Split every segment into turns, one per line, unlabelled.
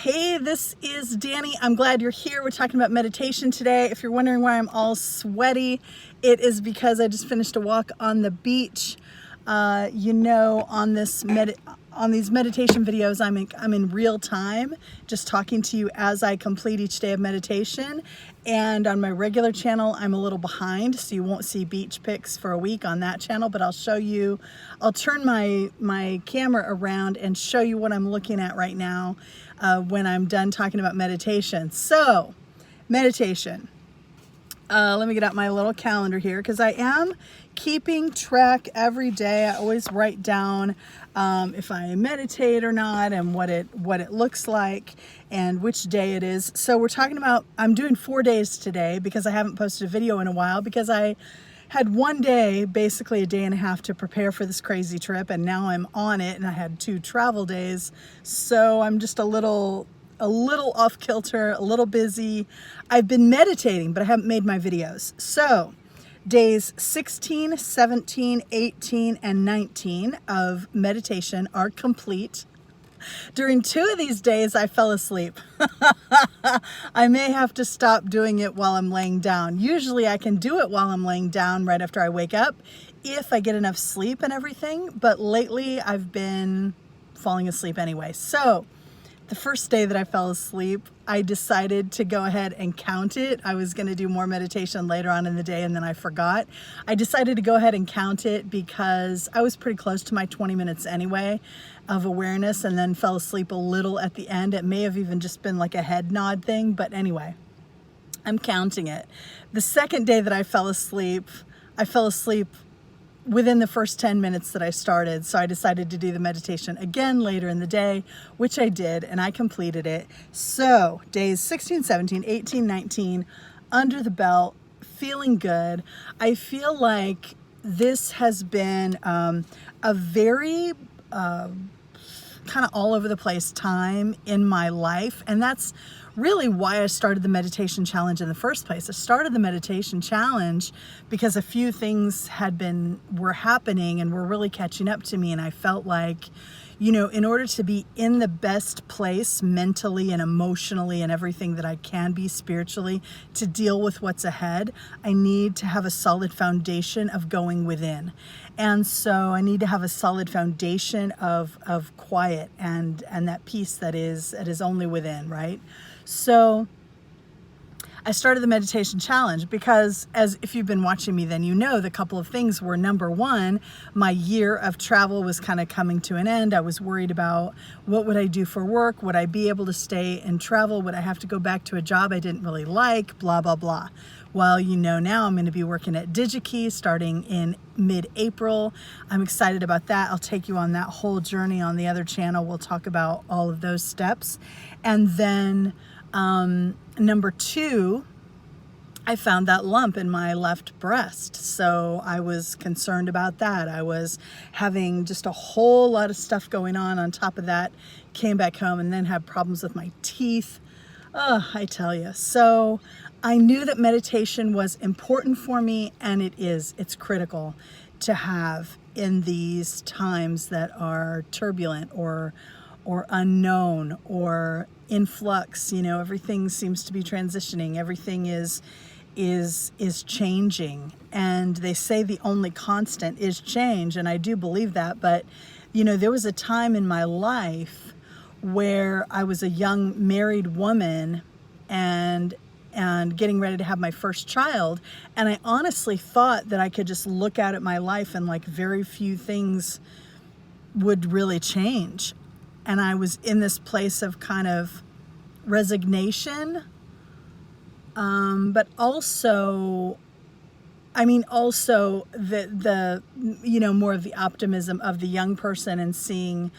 Hey, this is Danny. I'm glad you're here. We're talking about meditation today. If you're wondering why I'm all sweaty, it is because I just finished a walk on the beach. On these meditation videos, I'm in real time, just talking to you as I complete each day of meditation. And on my regular channel, I'm a little behind, so you won't see beach pics for a week on that channel, but I'll show you, I'll turn my camera around and show you what I'm looking at right now when I'm done talking about meditation. So, meditation. Let me get out my little calendar here because I am keeping track every day. I always write down if I meditate or not and what it looks like and which day it is. So we're talking about, I'm doing 4 days today because I haven't posted a video in a while because I had one day, basically a day and a half to prepare for this crazy trip, and now I'm on it and I had 2 travel days. So I'm just a little off kilter, a little busy. I've been meditating, but I haven't made my videos. So days 16, 17, 18, and 19 of meditation are complete. During 2 of these days, I fell asleep. I may have to stop doing it while I'm laying down. Usually I can do it while I'm laying down right after I wake up if I get enough sleep and everything, but lately I've been falling asleep anyway. So the first day that I fell asleep, I decided to go ahead and count it. I was going to do more meditation later on in the day and then I forgot. I decided to go ahead and count it because I was pretty close to my 20 minutes anyway of awareness and then fell asleep a little at the end. It may have even just been like a head nod thing, but anyway, I'm counting it. The second day that I fell asleep within the first 10 minutes that I started. So I decided to do the meditation again later in the day, which I did, and I completed it. So days 16, 17, 18, 19, under the belt, feeling good. I feel like this has been a very kind of all over the place time in my life, and that's really why I started the meditation challenge in the first place. I started the meditation challenge because a few things were happening and were really catching up to me, and I felt like, you know, in order to be in the best place mentally and emotionally and everything that I can be spiritually to deal with what's ahead, I need to have a solid foundation of going within. And so I need to have a solid foundation of quiet and that peace that is only within, right? So I started the meditation challenge because, as if you've been watching me, then you know the couple of things were, number one, my year of travel was kind of coming to an end. I was worried about what would I do for work? Would I be able to stay and travel? Would I have to go back to a job I didn't really like? Blah, blah, blah. Well, you know, now I'm going to be working at DigiKey starting in mid-April. I'm excited about that. I'll take you on that whole journey on the other channel. We'll talk about all of those steps. And then number 2, I found that lump in my left breast. So I was concerned about that. I was having just a whole lot of stuff going on top of that. Came back home and then had problems with my teeth. Oh, I tell you. So I knew that meditation was important for me, and it is. It's critical to have in these times that are turbulent or unknown or in flux. You know, everything seems to be transitioning. Everything is changing, and they say the only constant is change, and I do believe that. But you know, there was a time in my life where I was a young married woman and getting ready to have my first child, and I honestly thought that I could just look out at my life and like very few things would really change. And I was in this place of kind of resignation, but also the you know, more of the optimism of the young person and seeing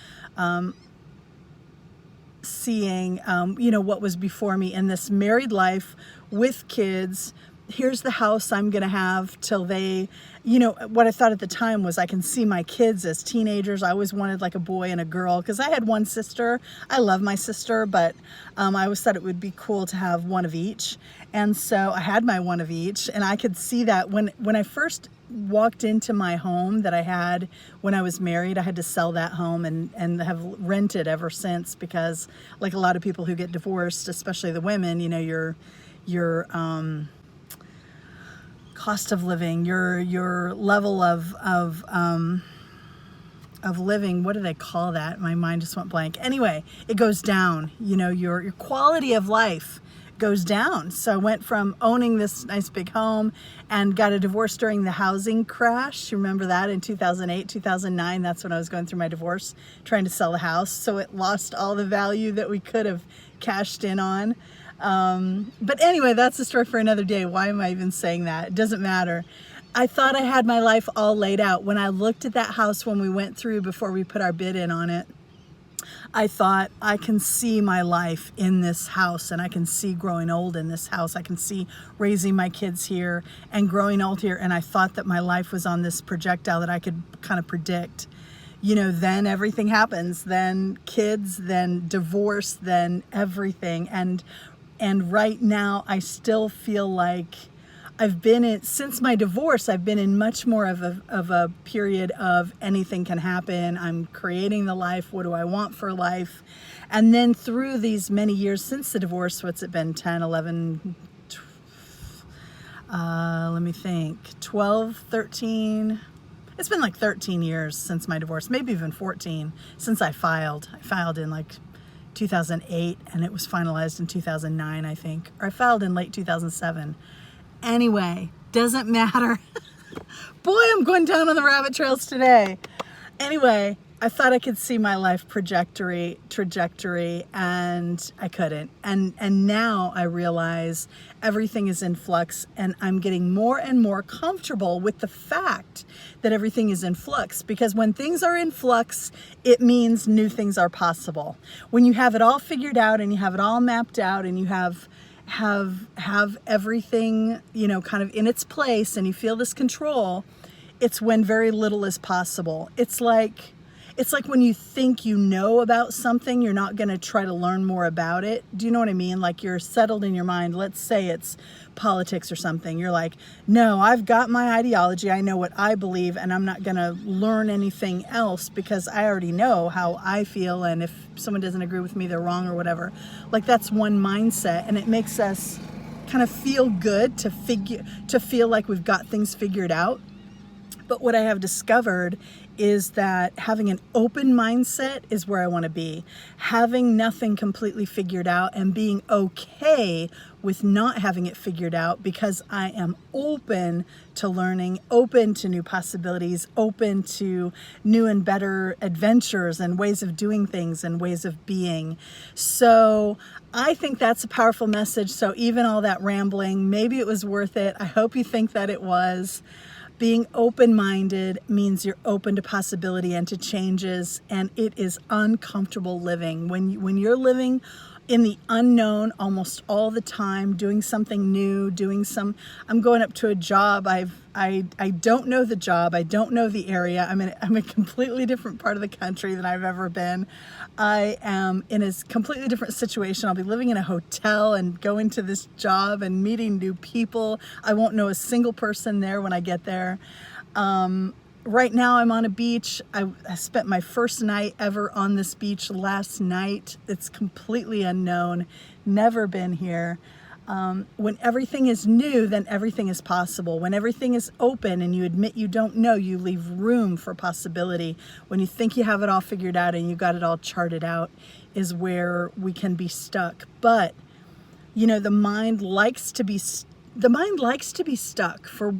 you know, what was before me in this married life with kids. Here's the house I'm going to have till they, you know, what I thought at the time was I can see my kids as teenagers. I always wanted like a boy and a girl because I had one sister. I love my sister, but I always thought it would be cool to have one of each. And so I had my one of each, and I could see that when I first walked into my home that I had when I was married. I had to sell that home and have rented ever since, because like a lot of people who get divorced, especially the women, you know, your cost of living, your level of living, what do they call that? My mind just went blank. Anyway, it goes down. You know, your quality of life goes down. So I went from owning this nice big home and got a divorce during the housing crash. You remember that in 2008, 2009? That's when I was going through my divorce, trying to sell the house. So it lost all the value that we could have cashed in on. But anyway, that's a story for another day. Why am I even saying that? It doesn't matter. I thought I had my life all laid out. When I looked at that house when we went through before we put our bid in on it, I thought, I can see my life in this house, and I can see growing old in this house. I can see raising my kids here and growing old here. And I thought that my life was on this projectile that I could kind of predict. You know, then everything happens, then kids, then divorce, then everything. And right now I still feel like I've been in, since my divorce, I've been in much more of a period of anything can happen. I'm creating the life. What do I want for life? And then through these many years since the divorce, what's it been, 10, 11, let me think, 12, 13. It's been like 13 years since my divorce, maybe even 14 since I filed. I filed in like 2008 and it was finalized in 2009, I think. Or I filed in late 2007. Anyway, doesn't matter. Boy, I'm going down on the rabbit trails today. Anyway, I thought I could see my life trajectory, and I couldn't. And now I realize everything is in flux, and I'm getting more and more comfortable with the fact that everything is in flux, because when things are in flux, it means new things are possible. When you have it all figured out and you have it all mapped out and you have everything, you know, kind of in its place and you feel this control, it's when very little is possible. It's like when you think you know about something, you're not going to try to learn more about it. Do you know what I mean? Like you're settled in your mind. Let's say it's politics or something. You're like, no, I've got my ideology. I know what I believe, and I'm not going to learn anything else because I already know how I feel. And if someone doesn't agree with me, they're wrong or whatever. Like that's one mindset, and it makes us kind of feel good to feel like we've got things figured out. But what I have discovered is that having an open mindset is where I want to be. Having nothing completely figured out and being okay with not having it figured out, because I am open to learning, open to new possibilities, open to new and better adventures and ways of doing things and ways of being. So I think that's a powerful message. So even all that rambling, maybe it was worth it. I hope you think that it was. Being open-minded means you're open to possibility and to changes, and it is uncomfortable living. When you're living in the unknown almost all the time, doing something new, I'm going up to a job. I don't know the job. I don't know the area. I'm in a completely different part of the country than I've ever been. I am in a completely different situation. I'll be living in a hotel and going to this job and meeting new people. I won't know a single person there when I get there. Right now I'm on a beach. I spent my first night ever on this beach last night. It's completely unknown, never been here. When everything is new, then everything is possible. When everything is open and you admit you don't know, you leave room for possibility. When you think you have it all figured out and you got it all charted out is where we can be stuck. But, you know, the mind likes to be stuck, for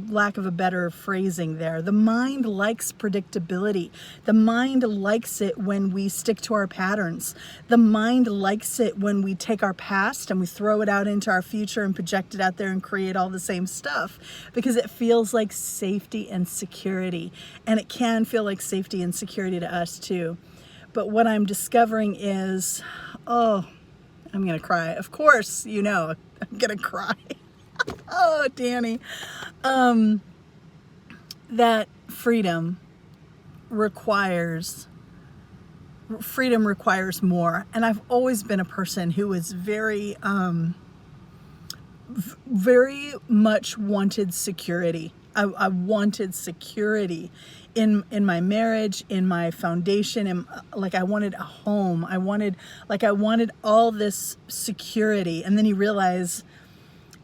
lack of a better phrasing there. The mind likes predictability. The mind likes it when we stick to our patterns. The mind likes it when we take our past and we throw it out into our future and project it out there and create all the same stuff, because it feels like safety and security. And it can feel like safety and security to us too. But what I'm discovering is, I'm gonna cry. Of course, you know, I'm gonna cry. Oh, Danny. That freedom requires more. And I've always been a person who was very much wanted security. I wanted security in my marriage, in my foundation, and like I wanted a home. I wanted all this security. And then you realize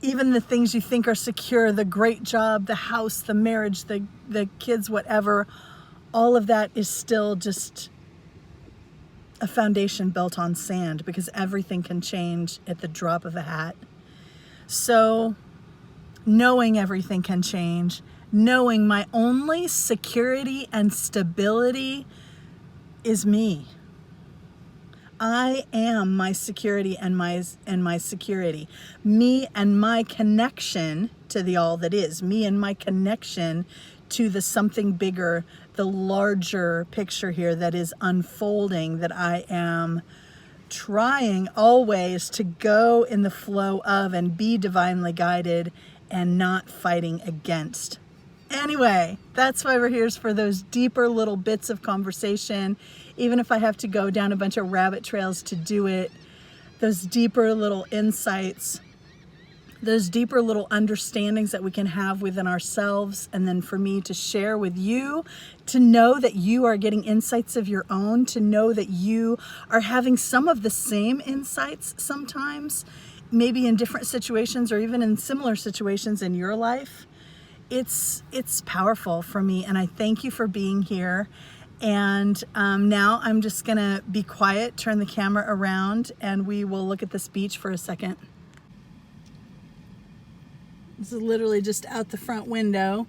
even the things you think are secure, the great job, the house, the marriage, the kids, whatever, all of that is still just a foundation built on sand, because everything can change at the drop of a hat. So knowing everything can change, knowing my only security and stability is me. I am my security and my security. Me and my connection to the all that is. Me and my connection to the something bigger, the larger picture here that is unfolding, that I am trying always to go in the flow of and be divinely guided and not fighting against. Anyway, that's why we're here, is for those deeper little bits of conversation, even if I have to go down a bunch of rabbit trails to do it, those deeper little insights, those deeper little understandings that we can have within ourselves, and then for me to share with you, to know that you are getting insights of your own, to know that you are having some of the same insights sometimes, maybe in different situations or even in similar situations in your life. It's powerful for me, and I thank you for being here. And now I'm just gonna be quiet, turn the camera around, and we will look at this beach for a second. This is literally just out the front window.